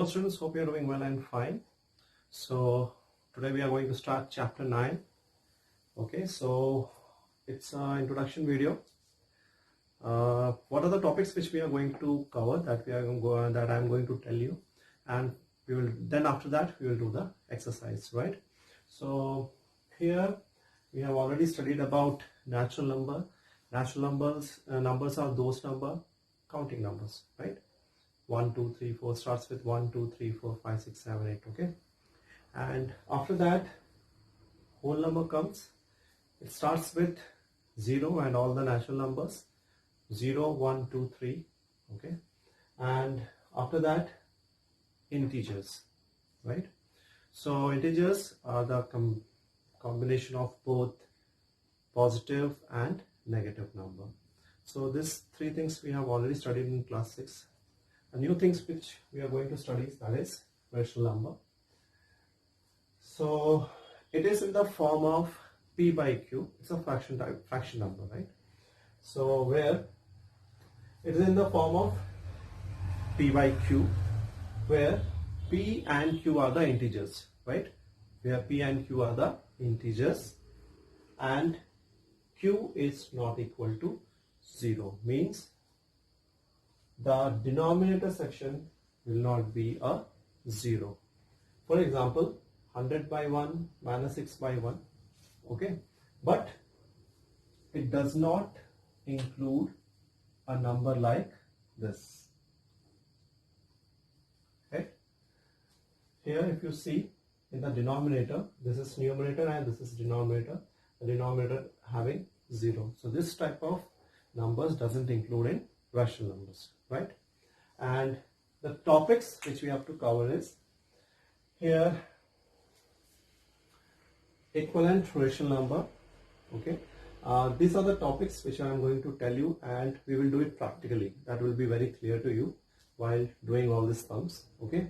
Hello students, hope you are doing well and fine. So today we are going to start chapter 9. Okay, so it's an introduction video. What are the topics which we are going to cover that I am going to tell you, and we will then after that we will do the exercise, right? So here we have already studied about natural number. Natural numbers are those counting numbers, right? 1 2 3 4 starts with 1 2 3 4 5 6 7 8. Okay, and after that whole number comes. It starts with 0 and all the natural numbers 0 1 2 3. Okay, and after that integers, right? So integers are the combination of both positive and negative number. So these three things we have already studied in class 6. The new things which we are going to study, that is rational number. So it is in the form of p by q. It's a fraction number, right? So where it is in the form of p by q, where p and q are the integers, right? Where p and q are the integers and q is not equal to 0, means the denominator section will not be a 0. For example, 100 by 1 minus 6 by 1. Okay, but it does not include a number like this. Right? Here if you see in the denominator, this is numerator and this is denominator. The denominator having 0. So this type of numbers doesn't include in rational numbers, right? And the topics which we have to cover is here equivalent rational number. Okay, these are the topics which I am going to tell you, and we will do it practically. That will be very clear to you while doing all these sums. Okay,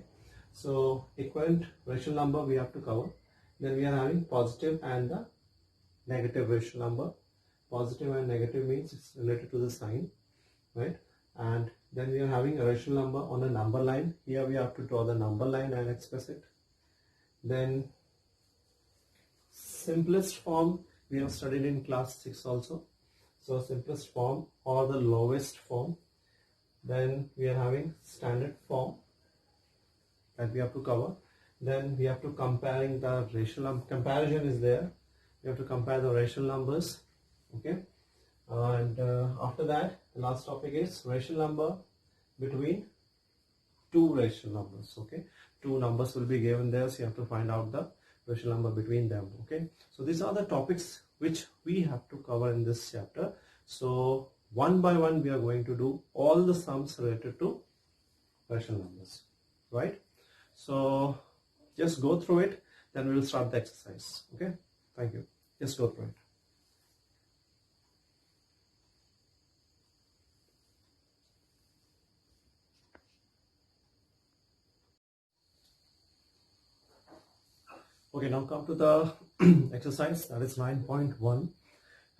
so equivalent rational number we have to cover. Then we are having positive and the negative rational number. Positive and negative means it's related to the sign, right? And then we are having a rational number on a number line. Here we have to draw the number line and express it. Then simplest form we have studied in class 6 also. So simplest form or the lowest form. Then we are having standard form that we have to cover. Then we have to comparing the rational number. Comparison is there. We have to compare the rational numbers. Okay, and after that the last topic is rational number between two rational numbers. Okay, two numbers will be given there, so you have to find out the rational number between them. Okay, so these are the topics which we have to cover in this chapter. So one by one we are going to do all the sums related to rational numbers, right? So just go through it, then we will start the exercise. Okay, thank you. Just go through it. Okay, now come to the exercise, that is 9.1,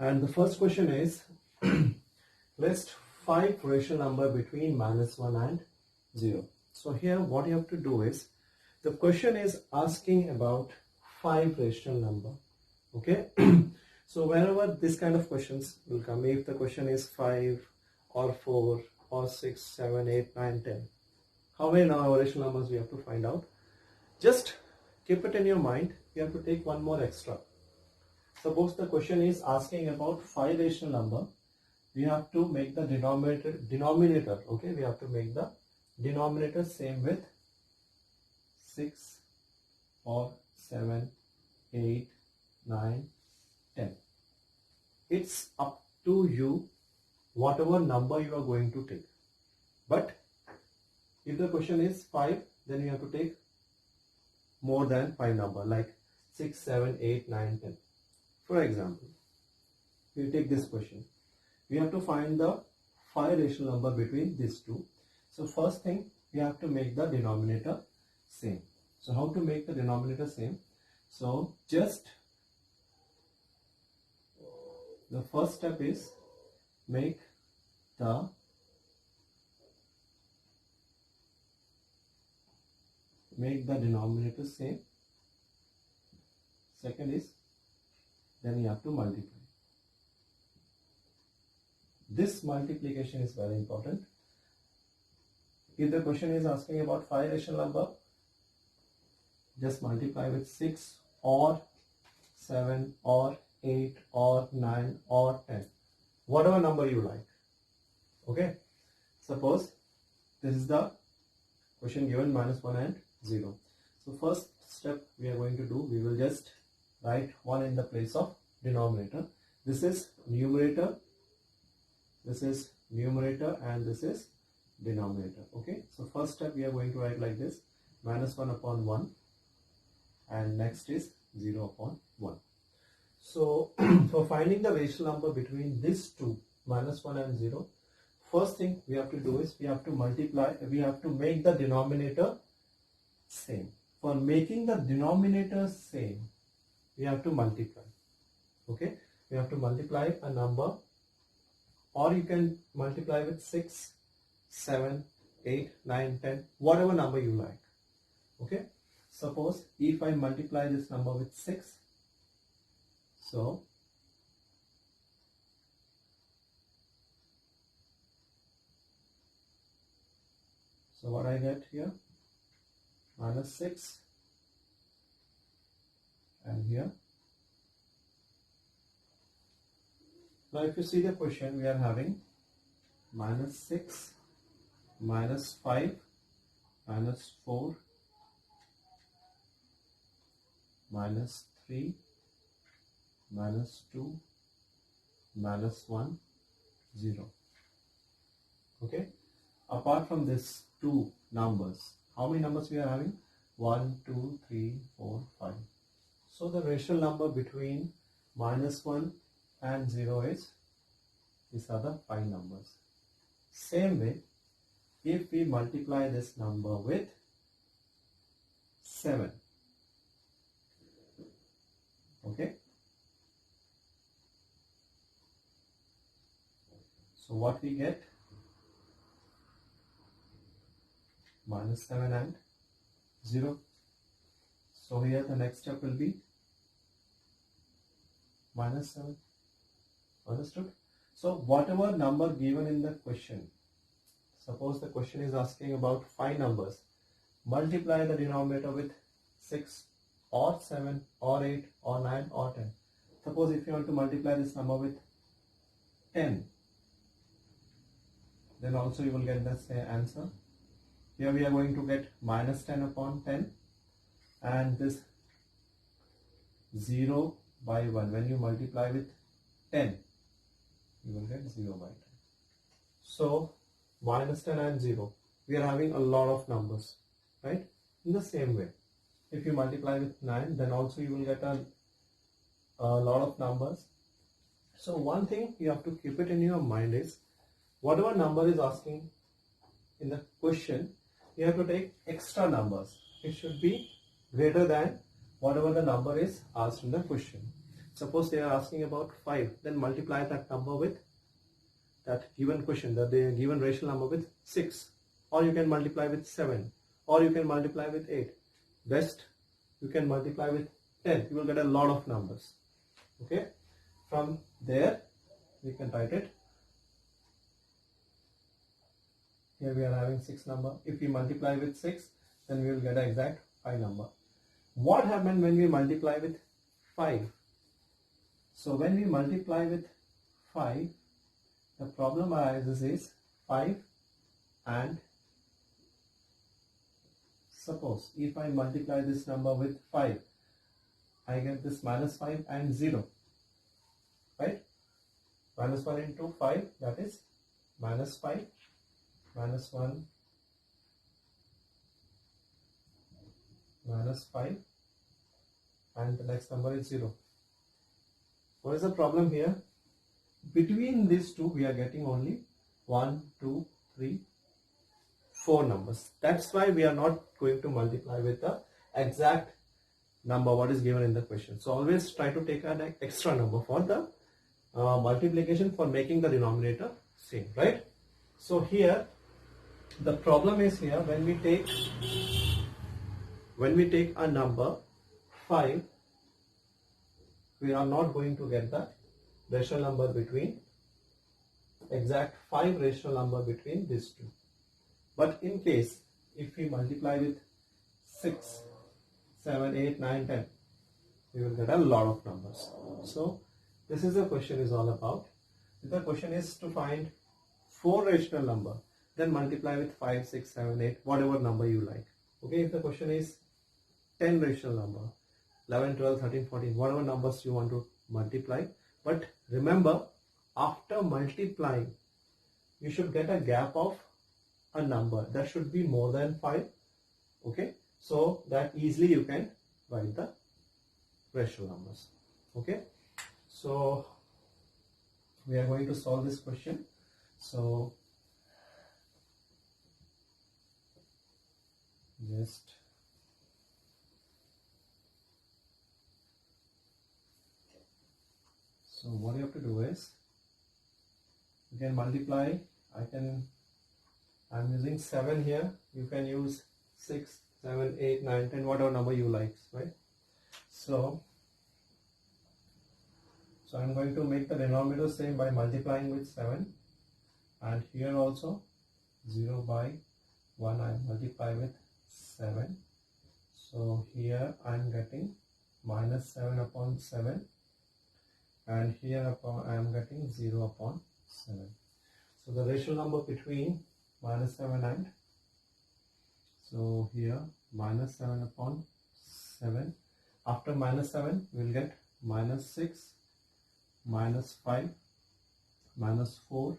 and the first question is list 5 rational number between -1 and 0. So here what you have to do is, the question is asking about 5 rational number. Okay, so wherever this kind of questions will come, if the question is 5 or 4 or 6 7 8 9 10, how many rational numbers we have to find out, just keep it in your mind. You have to take one more extra. Suppose the question is asking about 5 rational number. We have to make the denominator. Okay, we have to make the denominator same with 6 or 7, 8, 9, 10. It's up to you whatever number you are going to take. But if the question is 5, then you have to take more than 5 number, like 6, 7, 8, 9, 10. For example, we take this question. We have to find the 5 rational number between these two. So first thing, we have to make the denominator same. So how to make the denominator same? So just the first step is make the make the denominator same. Second is, then you have to multiply. This multiplication is very important. If the question is asking about 5 rational number, just multiply with 6 or 7 or 8 or 9 or 10. Whatever number you like. Okay. Suppose this is the question given -1 and 0. So first step we are going to do, we will just write 1 in the place of denominator. This is numerator. This is numerator and this is denominator. Okay. So first step we are going to write like this, -1 upon 1 and next is 0 upon 1. So for finding the rational number between these two, -1 and 0, first thing we have to do is we have to multiply, we have to make the denominator same. For making the denominator same, we have to multiply. Okay, we have to multiply a number, or you can multiply with 6, 7, 8, 9, 10, whatever number you like. Okay, suppose if I multiply this number with 6, so what I get here, -6, and here. Now if you see the question, we are having -6, -5, -4, -3, -2, -1, 0. Okay. Apart from these two numbers, how many numbers we are having? 1, 2, 3, 4, 5. So the rational number between -1 and 0 is, these are the 5 numbers. Same way, if we multiply this number with 7, okay, so what we get? -7 and 0. So here the next step will be -7. Understood? So whatever number given in the question, suppose the question is asking about 5 numbers, multiply the denominator with 6 or 7 or 8 or 9 or 10. Suppose if you want to multiply this number with 10, then also you will get the same answer. Here we are going to get -10 upon 10, and this 0 by 1. When you multiply with 10, you will get 0 by 10. So -10 and 0. We are having a lot of numbers, right? In the same way, if you multiply with 9, then also you will get a lot of numbers. So one thing you have to keep it in your mind is, whatever number is asking in the question, you have to take extra numbers. It should be greater than whatever the number is asked in the question. Suppose they are asking about 5, then multiply that number with that given question, that the given rational number with 6, or you can multiply with 7, or you can multiply with 8. Best, you can multiply with 10. You will get a lot of numbers. Okay, from there we can write it. Here we are having 6 number. If we multiply with 6, then we will get an exact 5 number. What happens when we multiply with 5? So when we multiply with 5, the problem arises is 5 and, suppose if I multiply this number with 5, I get this -5 and 0, right? -1 into 5, that is -5, -1, -5, and the next number is 0. What is the problem here? Between these two, we are getting only 1, 2, 3, 4 numbers. That's why we are not going to multiply with the exact number what is given in the question. So always try to take an extra number for the multiplication, for making the denominator same, right? So here the problem is, here when we take when we take a number 5, we are not going to get the rational number between exact 5 rational number between these two. But in case if we multiply with 6, 7, 8, 9, 10, we will get a lot of numbers. So this is the question is all about. If the question is to find 4 rational number, then multiply with 5, 6, 7, 8, whatever number you like. Okay, if the question is 10 rational number, 11, 12, 13, 14, whatever numbers you want to multiply. But remember, after multiplying, you should get a gap of a number that should be more than 5. Okay, so that easily you can write the rational numbers. Okay, so we are going to solve this question. So what you have to do is, you can multiply. I'm using 7 here. You can use 6, 7, 8, 9, 10, whatever number you like, right? So I'm going to make the denominator same by multiplying with 7, and here also 0 by 1 I multiply with 7. So here I am getting minus 7 upon 7, and here I am getting 0 upon 7. So the rational number between minus 7 and, so here minus 7 upon 7. After minus 7 we will get minus 6, minus 5, minus 4,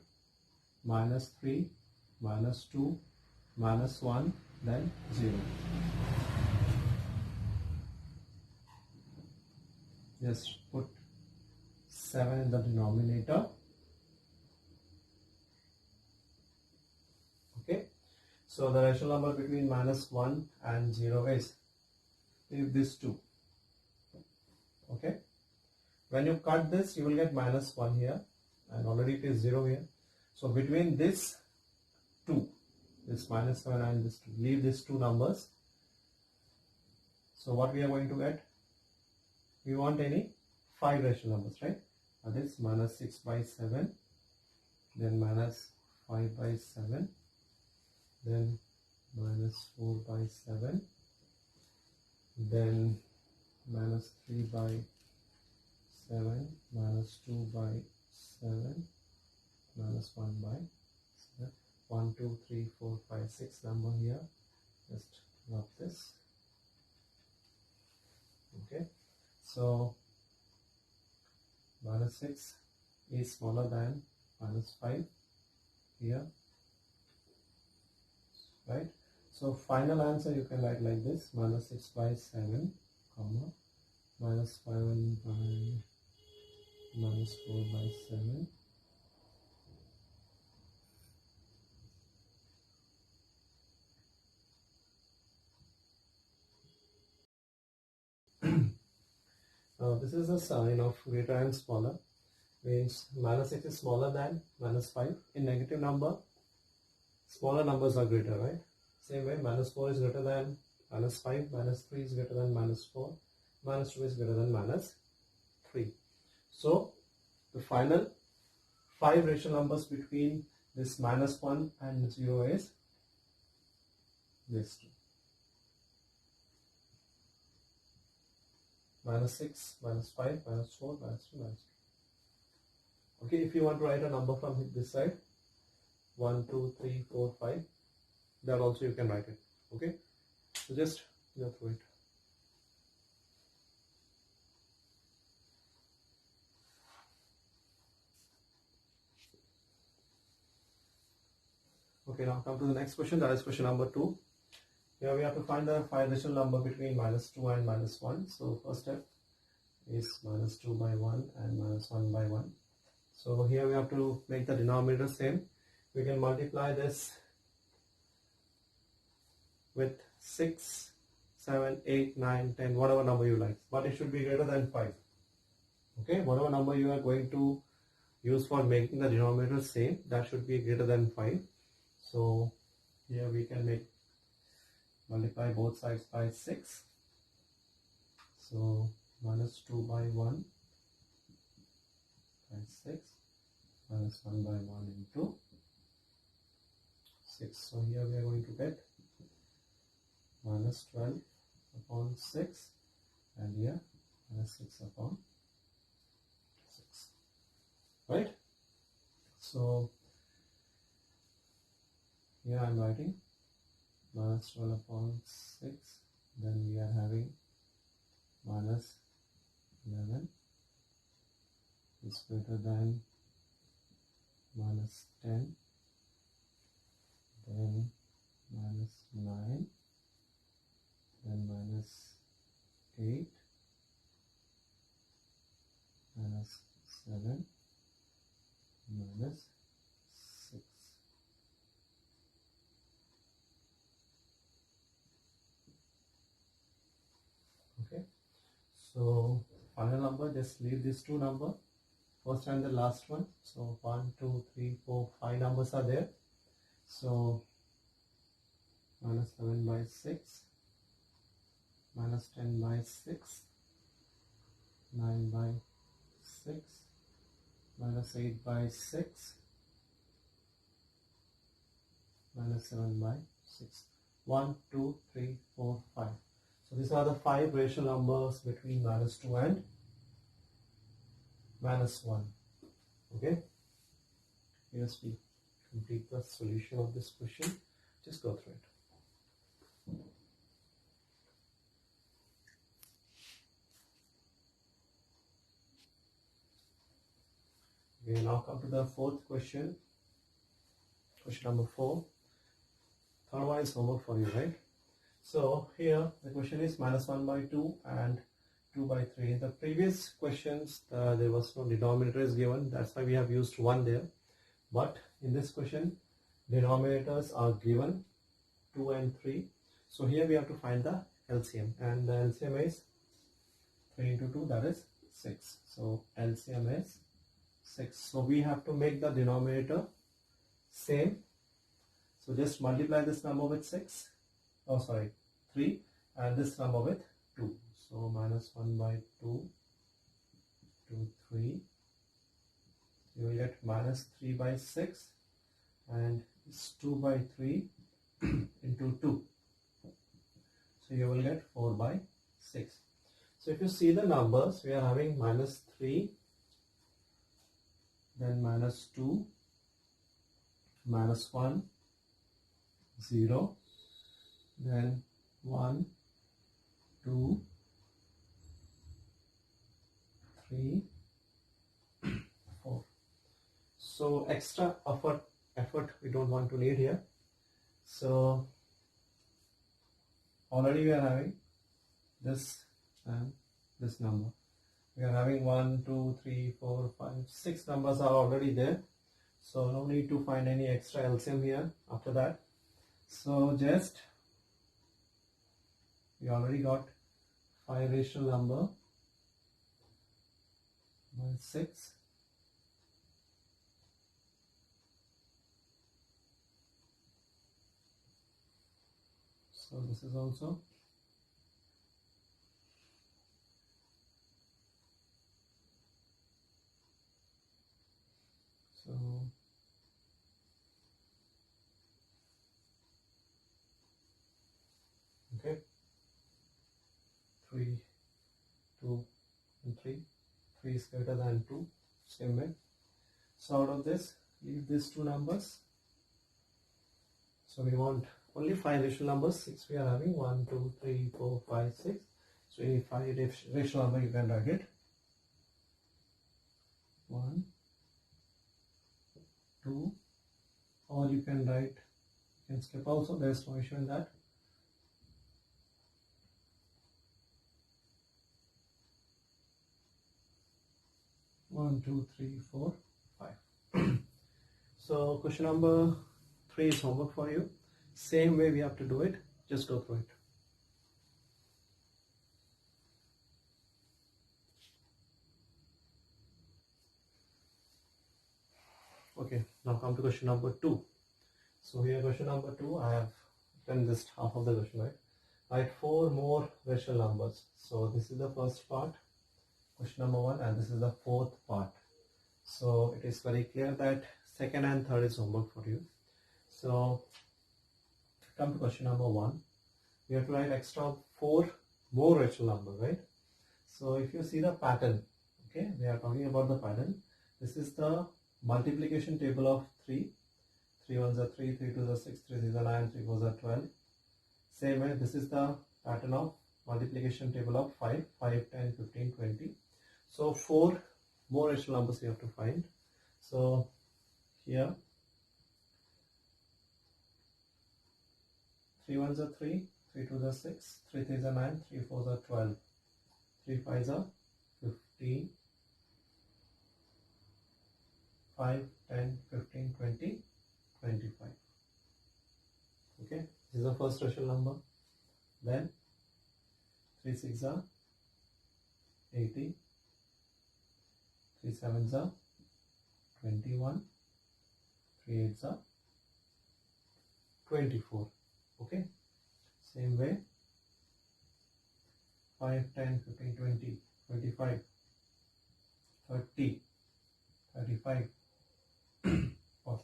minus 3, minus 2, minus 1, then 0. Just put 7 in the denominator. Okay, so the rational number between minus 1 and 0 is this 2. Okay, when you cut this, you will get minus 1 here, and already it is 0 here. So between this 2, this minus 7 and this 2, leave these two numbers. So what we are going to get? We want any 5 rational numbers, right? That is minus 6 by 7, then minus 5 by 7, then minus 4 by 7, then minus 3 by 7, minus 2 by 7, minus 1 by 7. 1, 2, 3, 4, 5, 6 number here. Just rub this. Okay, so minus 6 is smaller than minus 5 here, right? So final answer you can write like this: minus 6 by 7, comma, minus 5 by minus 4 by 7, this is a sign of greater and smaller, means minus 6 is smaller than minus 5. In negative number, smaller numbers are greater, right? Same way, minus 4 is greater than minus 5, minus 3 is greater than minus 4, minus 2 is greater than minus 3. So the final 5 rational numbers between this minus 1 and 0 is this 2. Minus 6, minus 5, minus 4, minus 2, minus 3. Okay, if you want to write a number from this side, 1, 2, 3, 4, 5, that also you can write it. Okay, so just go through it. Okay, now come to the next question, that is question number 2. Here we have to find the 5 rational number between minus 2 and minus 1. So first step is minus 2 by 1 and minus 1 by 1. So here we have to make the denominator same. We can multiply this with 6, 7, 8, 9, 10, whatever number you like, but it should be greater than 5. Okay, whatever number you are going to use for making the denominator same, that should be greater than 5. So here we can make multiply both sides by 6. So minus 2 by 1 by 6 minus 1 by 1 into 6. So here we are going to get minus 12 upon 6 and here minus 6 upon 6. Right? So here I am writing minus 12 upon 6, then we are having minus 11 is greater than minus 10, then minus 9, then minus 8, minus 7, minus 6. Okay, so final number, just leave these two numbers, first and the last one. So 1, 2, 3, 4, 5 numbers are there. So minus 11 by 6, minus 10 by 6, 9 by 6, minus 8 by 6, minus 7 by 6. 1, 2, 3, 4, 5. So these are the 5 rational numbers between minus 2 and minus 1. Okay. Here's we complete the solution of this question. Just go through it. We now come to the fourth question. Question number 4. Third one is homework for you, right? So here the question is minus 1 by 2 and 2 by 3. In the previous questions there was no denominator is given, that's why we have used 1 there. But in this question denominators are given 2 and 3. So here we have to find the LCM, and the LCM is 3 into 2, that is 6. So LCM is 6. So we have to make the denominator same. So just multiply this number with 6. Oh sorry, 3, and this number with 2. So minus 1 by 2 to 3. You will get minus 3 by 6, and it's 2 by 3 into 2. So you will get 4 by 6. So if you see the numbers, we are having minus 3, then minus 2, minus 1, 0, then 1, 2, 3, 4. So extra effort we don't want to need here. So already we are having this and this number. We are having 1, 2, 3, 4, 5, 6 numbers are already there. So no need to find any extra LCM here after that. So just we already got 5 rational number by 6. So this is also so okay, 3, 2 and 3. 3 is greater than 2, same way. So out of this, leave these two numbers. So we want only 5 rational numbers. 6 we are having, 1, 2, 3, 4, 5, 6. So any 5 rational number you can write it. 1, 2, or you can write, you can skip also, there is no issue in that. One, 2, 3, 4, 5. So question number 3 is homework for you. Same way we have to do it. Just go through it. Okay, now come to question number 2. So here question number 2, I have done just half of the question, right? Write 4 more rational numbers. So this is the first part, question number 1, and this is the fourth part. So it is very clear that second and third is homework for you. So come to question number 1. We have to write extra 4 more rational numbers, right? So if you see the pattern, okay, we are talking about the pattern. This is the multiplication table of 3. 3 ones are 3, 3 twos are 6, 3 threes are 9, 3 fours are 12. Same way, this is the pattern of multiplication table of 5, 5, 10, 15, 20. So 4 more rational numbers you have to find. So here 3 ones are 3, 3 twos are 6, 3 threes are 9, 3 fours are 12, 3 fives are 15, 5, 10, 15, 20, 25. Okay, this is the first rational number. Then 3 6 are 80, 3 7s are 21, 3 8s are 24. Okay, same way 5, 10, 15, 20, 25, 30, 35, 40.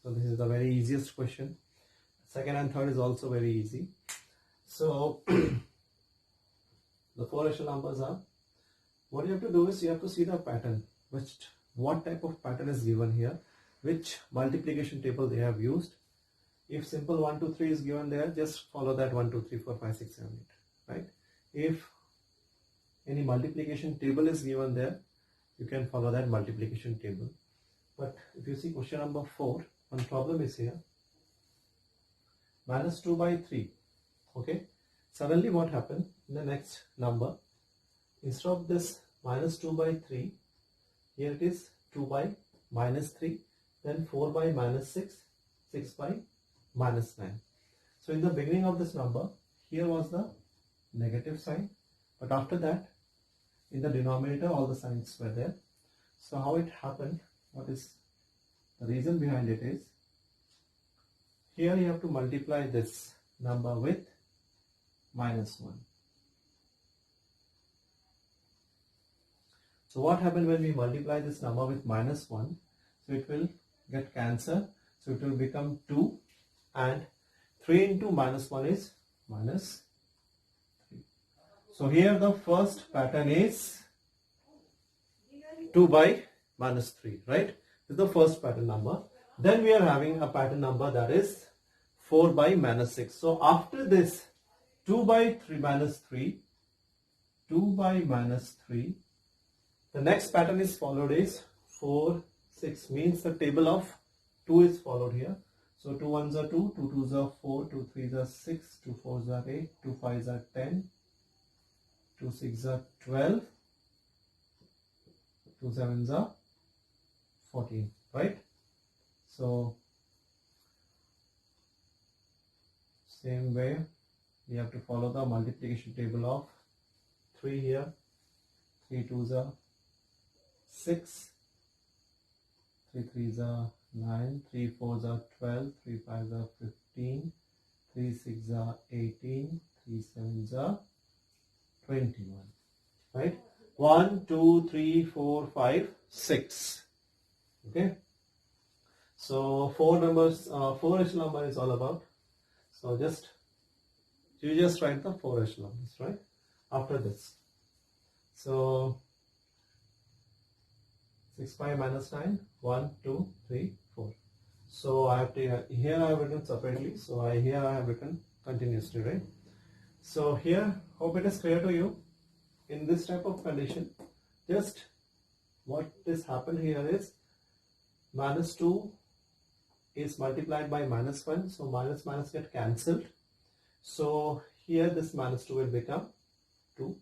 So this is the very easiest question. Second and third is also very easy. So the 4 rational numbers are, what you have to do is you have to see the pattern, what type of pattern is given here, which multiplication table they have used. If simple 1 2 3 is given there, just follow that 1 2 3 4 5 6 7 8, right? If any multiplication table is given there, you can follow that multiplication table. But if you see question number 4, one problem is here. Minus 2 by 3. Okay. Suddenly what happened in the next number? Instead of this minus 2 by 3, here it is 2 by minus 3, then 4 by minus 6, 6 by minus 9. So in the beginning of this number, here was the negative sign, but after that, in the denominator, all the signs were there. So how it happened, what is the reason behind it is, here you have to multiply this number with minus 1. So what happened when we multiply this number with minus 1? So it will get cancelled. So it will become 2, and 3 into minus 1 is minus 3. So here the first pattern is 2 by minus 3, right? This is the first pattern number. Then we are having a pattern number that is 4 by minus 6. So after this 2 by 3 minus 3, 2 by minus 3, the next pattern is followed is 4, 6, means the table of 2 is followed here. So 2 1s are 2, 2 2s are 4, 2 3s are 6, 2 4s are 8, 2 5s are 10, 2 6s are 12, 2 7s are 14, right? So same way we have to follow the multiplication table of 3 here. 3 2s are 6, 3 3s are 9, 3 4s are 12, 3 5s are 15, 3 6s are 18, 3 7s are 21, right? 1 2 3 4 5 6. Okay, so 4 numbers, 4 rational number is all about. So you just write the 4 rational numbers, right? After this, so 6 by minus 9, 1 2 3 4. So I have to, here I have written separately, so here I have written continuously, right? So here, hope it is clear to you. In this type of condition, just what is happened here is minus 2 is multiplied by minus 1, so minus minus get cancelled. So here this minus 2 will become 2,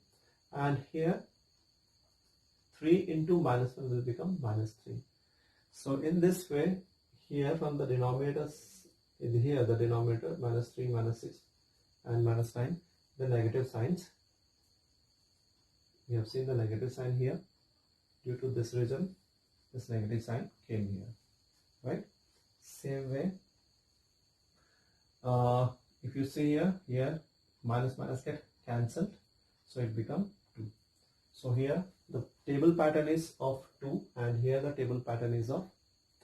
and here 3 into minus 1 will become minus 3. So in this way, here from the denominators, here the denominator minus 3, minus 6 and minus 9, the negative signs. We have seen the negative sign here. Due to this reason, this negative sign came here, right? Same way, If you see here minus minus get cancelled, so it become 2. So here the table pattern is of 2 and here the table pattern is of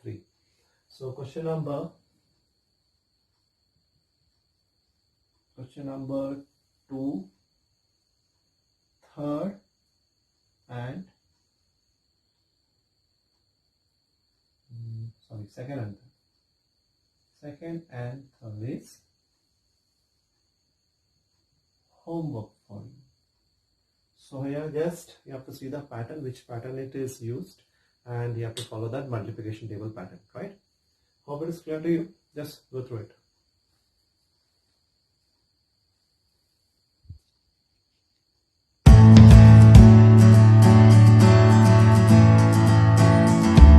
3. So question number 2, third and second and third is homework for you. So here just you have to see the pattern, which pattern it is used, and you have to follow that multiplication table pattern, right? Hope it is clear to you. Just go through it.